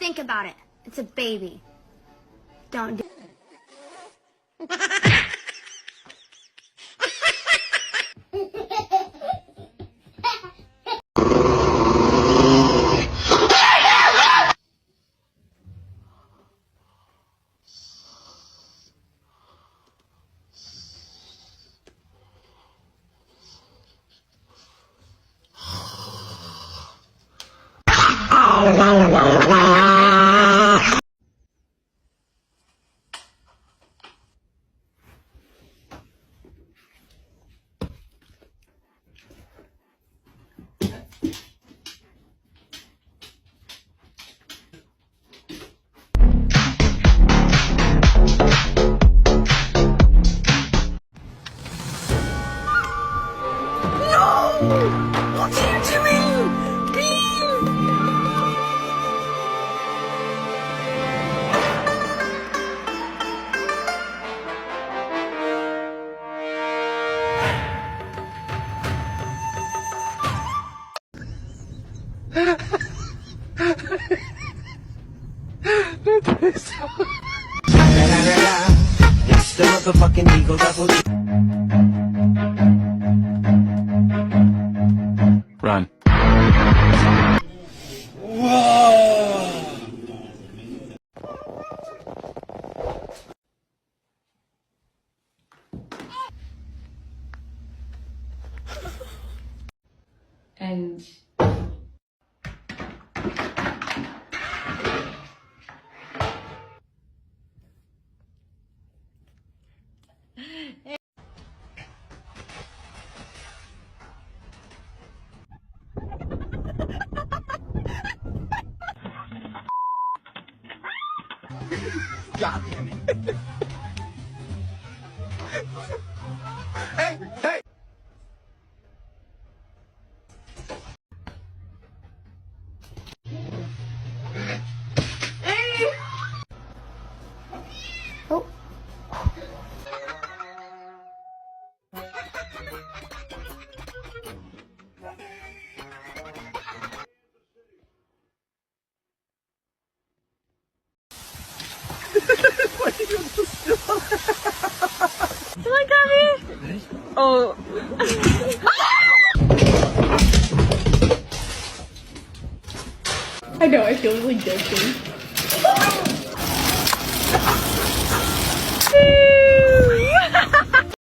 Think about it. It's a baby. Don't do It's the motherfucking Eagle Double G. Run. And God damn it. Hey, hey. Oh. Look at me! Oh. I know, I feel really guilty.